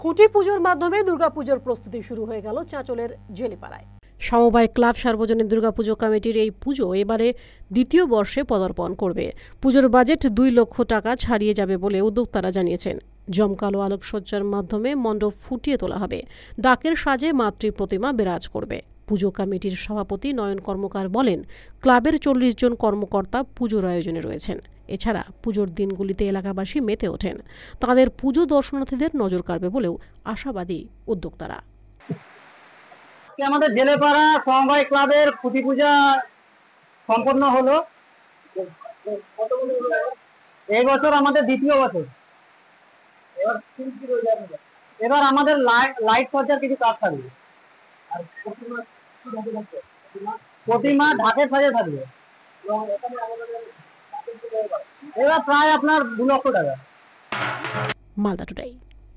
খুঁটি পুজোর মাধ্যমে দুর্গাপুজোর প্রস্তুতি শুরু হয়ে গেল চাঁচলের জেলেপাড়ায়। সমবায় ক্লাব সার্বজনীন দুর্গাপুজো কমিটির এই পুজো এবারে দ্বিতীয় বর্ষে পদার্পণ করবে। পুজোর বাজেট 2 লক্ষ টাকা ছাড়িয়ে যাবে বলে উদ্যোক্তারা জানিয়েছেন। জমকালো আলোকসজ্জার মাধ্যমে মণ্ডপ ফুটিয়ে তোলা হবে। ডাকের সাজে মাতৃ প্রতিমা বিরাজ করবে। পুজো কমিটির সভাপতি নয়ন কর্মকার বলেন, ক্লাবের 40 জন কর্মকর্তা পুজোর আয়োজনে রয়েছেন। এছাড়া পুজোর দিনগুলিতে এলাকাবাসী মেতে ওঠেন। তাদের পুজো দর্শনার্থীদের নজর কাড়বে বলেও আশাবাদী উদ্যোক্তারা। আমাদের জেলেপাড়া সমবায় ক্লাবের খুঁটি পূজা সম্পন্ন হলো। এই বছর আমাদের দ্বিতীয় বছর। এবার আমাদের লাইট সজ্জার কিছু কাজ থাকবে। প্রতিমা ঢাকের সাজে থাকবে। এবার প্রায় আপনার 2 লক্ষ টাকা। মালদা টুডে।